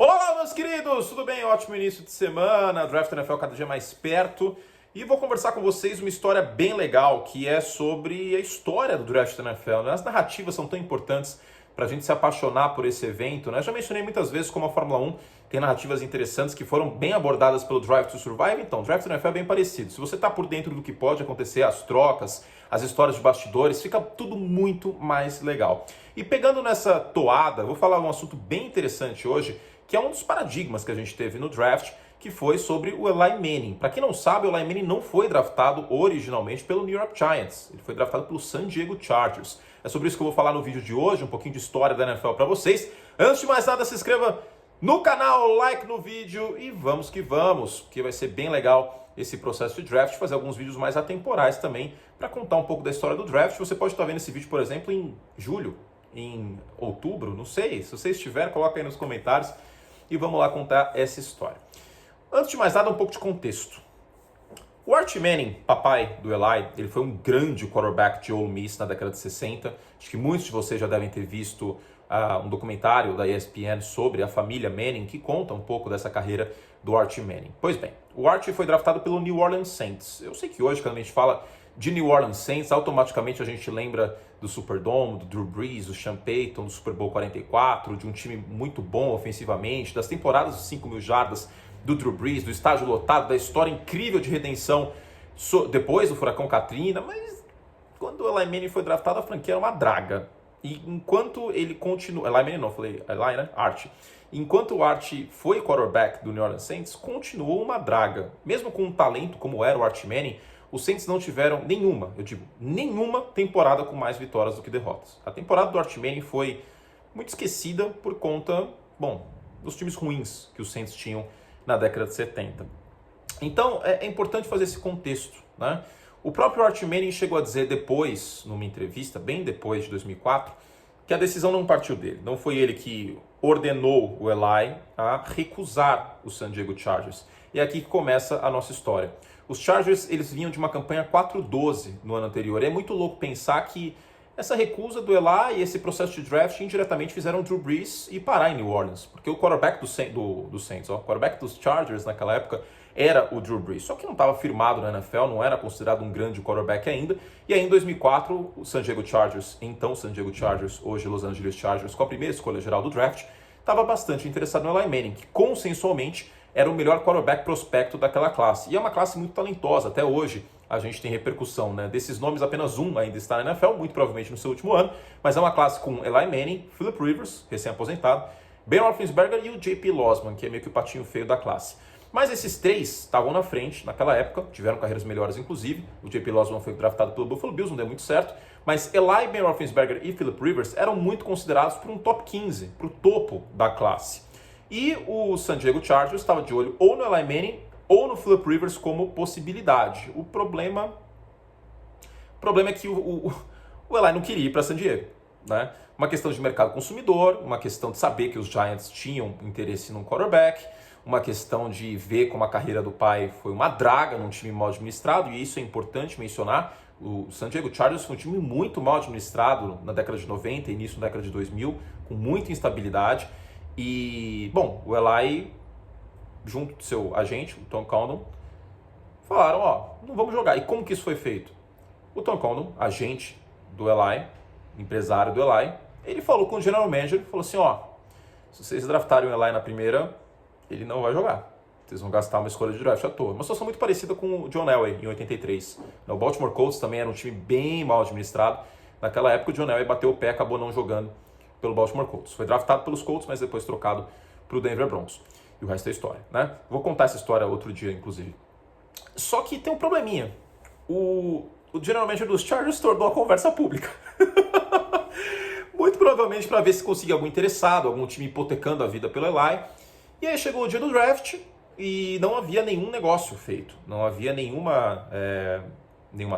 Olá, meus queridos! Tudo bem? Ótimo início de semana, Draft NFL cada dia mais perto. E vou conversar com vocês uma história bem legal, que é sobre a história do Draft NFL. As narrativas são tão importantes para a gente se apaixonar por esse evento, né? Já mencionei muitas vezes como a Fórmula 1 tem narrativas interessantes que foram bem abordadas pelo Drive to Survive. Então, Draft NFL é bem parecido. Se você está por dentro do que pode acontecer, as trocas, as histórias de bastidores, fica tudo muito mais legal. E pegando nessa toada, vou falar um assunto bem interessante hoje, que é um dos paradigmas que a gente teve no draft, que foi sobre o Eli Manning. Para quem não sabe, o Eli Manning não foi draftado originalmente pelo New York Giants, ele foi draftado pelo San Diego Chargers. É sobre isso que eu vou falar no vídeo de hoje, um pouquinho de história da NFL para vocês. Antes de mais nada, se inscreva no canal, like no vídeo e vamos que vamos, que vai ser bem legal esse processo de draft, fazer alguns vídeos mais atemporais também, para contar um pouco da história do draft. Você pode estar vendo esse vídeo, por exemplo, em julho, em outubro, não sei. Se você estiver, coloca aí nos comentários. E vamos lá contar essa história. Antes de mais nada, um pouco de contexto. O Archie Manning, papai do Eli, ele foi um grande quarterback de Ole Miss na década de 60. Acho que muitos de vocês já devem ter visto um documentário da ESPN sobre a família Manning, que conta um pouco dessa carreira do Archie Manning. Pois bem, o Archie foi draftado pelo New Orleans Saints. Eu sei que hoje, quando a gente fala de New Orleans Saints, automaticamente a gente lembra do Superdome, do Drew Brees, do Sean Payton, do Super Bowl 44, de um time muito bom ofensivamente, das temporadas de 5.000 jardas do Drew Brees, do estádio lotado, da história incrível de redenção depois do furacão Katrina. Mas quando o Eli Manning foi draftado, a franquia era uma draga. E enquanto ele continua... Eli Manning não, falei Eli, né? Archie. Enquanto o Archie foi quarterback do New Orleans Saints, continuou uma draga. Mesmo com um talento como era o Archie Manning, os Saints não tiveram nenhuma temporada com mais vitórias do que derrotas. A temporada do Archie Manning foi muito esquecida por conta, dos times ruins que os Saints tinham na década de 70. Então, é importante fazer esse contexto, né? O próprio Archie Manning chegou a dizer depois, numa entrevista, bem depois de 2004, que a decisão não partiu dele. Não foi ele que ordenou o Eli a recusar o San Diego Chargers. E é aqui que começa a nossa história. Os Chargers, eles vinham de uma campanha 4-12 no ano anterior. E é muito louco pensar que essa recusa do Eli e esse processo de draft indiretamente fizeram o Drew Brees ir parar em New Orleans. Porque o quarterback do Saints, o quarterback dos Chargers naquela época era o Drew Brees. Só que não estava firmado na NFL, não era considerado um grande quarterback ainda. E aí em 2004, o San Diego Chargers, então San Diego Chargers, hoje Los Angeles Chargers, com a primeira escolha geral do draft, estava bastante interessado no Eli Manning, que consensualmente era o melhor quarterback prospecto daquela classe. E é uma classe muito talentosa. Até hoje a gente tem repercussão, né? Desses nomes, apenas um ainda está na NFL, muito provavelmente no seu último ano. Mas é uma classe com Eli Manning, Philip Rivers, recém-aposentado, Ben Roethlisberger e o J.P. Losman, que é meio que o patinho feio da classe. Mas esses três estavam na frente naquela época, tiveram carreiras melhores inclusive. O J.P. Losman foi draftado pelo Buffalo Bills, não deu muito certo. Mas Eli, Ben Roethlisberger e Philip Rivers eram muito considerados para um top 15, para o topo da classe. E o San Diego Chargers estava de olho ou no Eli Manning ou no Philip Rivers como possibilidade. O problema é que o Eli não queria ir para San Diego, né? Uma questão de mercado consumidor, uma questão de saber que os Giants tinham interesse num quarterback, uma questão de ver como a carreira do pai foi uma draga num time mal administrado, e isso é importante mencionar. O San Diego Chargers foi um time muito mal administrado na década de 90 e início da década de 2000, com muita instabilidade. E, o Eli, junto do seu agente, o Tom Condon, falaram, não vamos jogar. E como que isso foi feito? O Tom Condon, agente do Eli, empresário do Eli, ele falou com o general manager, falou assim, se vocês draftarem o Eli na primeira, ele não vai jogar. Vocês vão gastar uma escolha de draft à toa. Uma situação muito parecida com o John Elway, em 83. O Baltimore Colts também era um time bem mal administrado. Naquela época, o John Elway bateu o pé e acabou não jogando pelo Baltimore Colts. Foi draftado pelos Colts, mas depois trocado para o Denver Broncos. E o resto é história, né? Vou contar essa história outro dia, inclusive. Só que tem um probleminha. O general manager dos Chargers tornou a conversa pública. Muito provavelmente para ver se conseguia algum interessado, algum time hipotecando a vida pelo Eli. E aí chegou o dia do draft e não havia nenhum negócio feito. Não havia nenhuma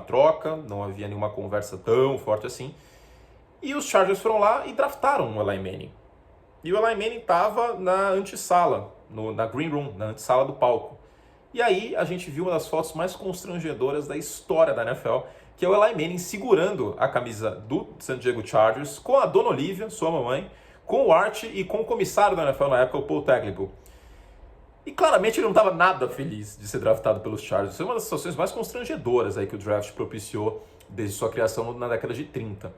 troca, não havia nenhuma conversa tão forte assim. E os Chargers foram lá e draftaram o Eli Manning. E o Eli Manning estava na antessala, na green room, na antessala do palco. E aí a gente viu uma das fotos mais constrangedoras da história da NFL, que é o Eli Manning segurando a camisa do San Diego Chargers com a dona Olivia, sua mamãe, com o Art e com o comissário da NFL na época, o Paul Tagliabue. E claramente ele não estava nada feliz de ser draftado pelos Chargers. Foi uma das situações mais constrangedoras aí que o draft propiciou desde sua criação na década de 30.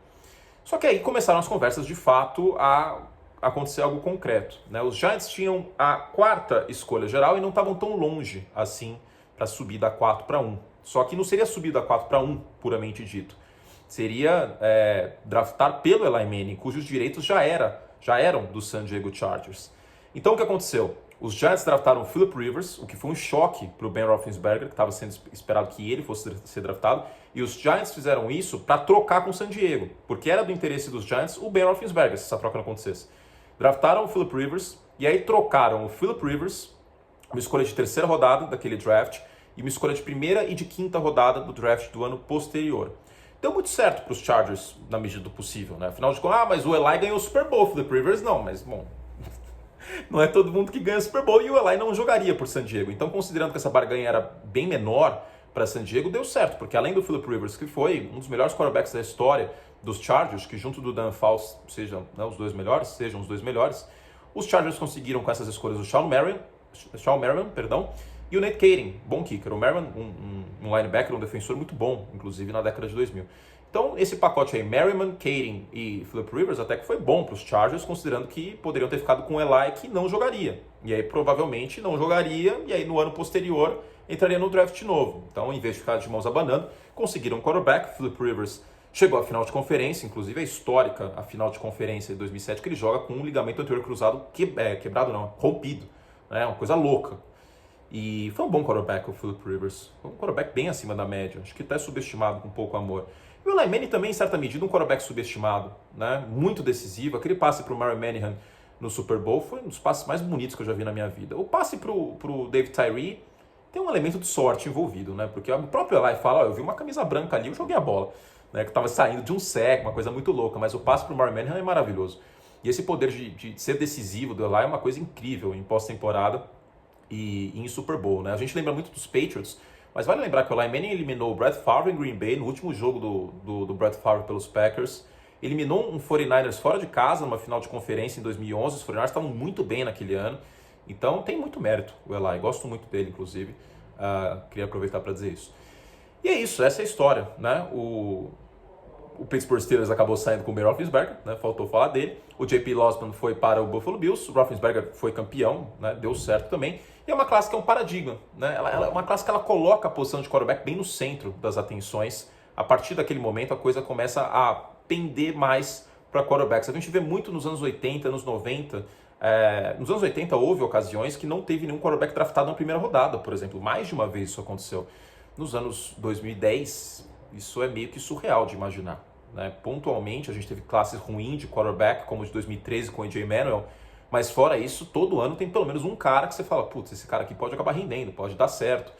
Só que aí começaram as conversas de fato a acontecer algo concreto, né? Os Giants tinham a 4ª escolha geral e não estavam tão longe assim para subir da 4 para 1. Só que não seria subir da 4 para 1, puramente dito. Seria draftar pelo Eli Manning, cujos direitos já eram do San Diego Chargers. Então o que aconteceu? Os Giants draftaram o Philip Rivers, o que foi um choque para o Ben Roethlisberger, que estava sendo esperado que ele fosse ser draftado, e os Giants fizeram isso para trocar com o San Diego, porque era do interesse dos Giants o Ben Roethlisberger, se essa troca não acontecesse. Draftaram o Philip Rivers, e aí trocaram o Philip Rivers, uma escolha de 3ª rodada daquele draft, e uma escolha de 1ª e de 5ª rodada do draft do ano posterior. Deu muito certo para os Chargers, na medida do possível, né? Afinal de contas, mas o Eli ganhou o Super Bowl, o Philip Rivers não, mas bom... Não é todo mundo que ganha Super Bowl e o Eli não jogaria por San Diego. Então, considerando que essa barganha era bem menor para San Diego, deu certo, porque além do Philip Rivers, que foi um dos melhores quarterbacks da história dos Chargers, que junto do Dan Fouts sejam os dois melhores, os Chargers conseguiram com essas escolhas o Sean Merriman, e o Nate Kaeding, bom kicker. O Merriman, um linebacker, um defensor muito bom, inclusive na década de 2000. Então, esse pacote aí, Merriman, Kaeding e Philip Rivers, até que foi bom para os Chargers, considerando que poderiam ter ficado com o Eli, que não jogaria. E aí, provavelmente, não jogaria, e aí, no ano posterior, entraria no draft novo. Então, em vez de ficar de mãos abanando, conseguiram um quarterback. Philip Rivers chegou à final de conferência, inclusive a histórica, a final de conferência de 2007, que ele joga com um ligamento anterior cruzado rompido. Né? Uma coisa louca. E foi um bom quarterback o Philip Rivers. Foi um quarterback bem acima da média. Acho que até subestimado, com pouco amor. E o Eli Manning também, em certa medida, um quarterback subestimado, né? Muito decisivo. Aquele passe para o Mario Manningham no Super Bowl foi um dos passes mais bonitos que eu já vi na minha vida. O passe para o David Tyree tem um elemento de sorte envolvido, né? Porque o próprio Eli fala, eu vi uma camisa branca ali, eu joguei a bola, né? Que estava saindo de um sec, uma coisa muito louca. Mas o passe para o Mario Manningham é maravilhoso. E esse poder de ser decisivo do Eli é uma coisa incrível em pós-temporada e em Super Bowl, né? A gente lembra muito dos Patriots, mas vale lembrar que o Eli Manning eliminou o Brett Favre em Green Bay no último jogo do Brett Favre pelos Packers. Eliminou um 49ers fora de casa numa final de conferência em 2011. Os 49ers estavam muito bem naquele ano. Então tem muito mérito o Eli. Gosto muito dele, inclusive. Queria aproveitar para dizer isso. E é isso, essa é a história, né? O Pittsburgh Steelers acabou saindo com o Ben Roethlisberger, né? Faltou falar dele. O J.P. Losman foi para o Buffalo Bills. O Roethlisberger foi campeão, né? Deu certo também. E é uma classe que é um paradigma, né? Ela é uma classe que ela coloca a posição de quarterback bem no centro das atenções. A partir daquele momento, a coisa começa a pender mais para quarterbacks. A gente vê muito nos anos 80, anos 90. Nos anos 80 houve ocasiões que não teve nenhum quarterback draftado na primeira rodada, por exemplo. Mais de uma vez isso aconteceu. Nos anos 2010, isso é meio que surreal de imaginar, né? Pontualmente, a gente teve classes ruins de quarterback, como de 2013 com o A.J. Manuel, mas fora isso, todo ano tem pelo menos um cara que você fala, putz, esse cara aqui pode acabar rendendo, pode dar certo.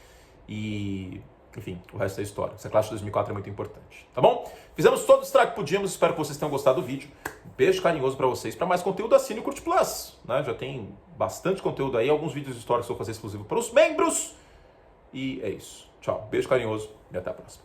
E, enfim, o resto é história. Essa classe de 2004 é muito importante, tá bom? Fizemos todo o estrago que podíamos, espero que vocês tenham gostado do vídeo. Um beijo carinhoso pra vocês. Para mais conteúdo, assine o Curte Plus, né? Já tem bastante conteúdo aí, alguns vídeos históricos que eu vou fazer exclusivo para os membros. E é isso. Tchau, beijo carinhoso e até a próxima.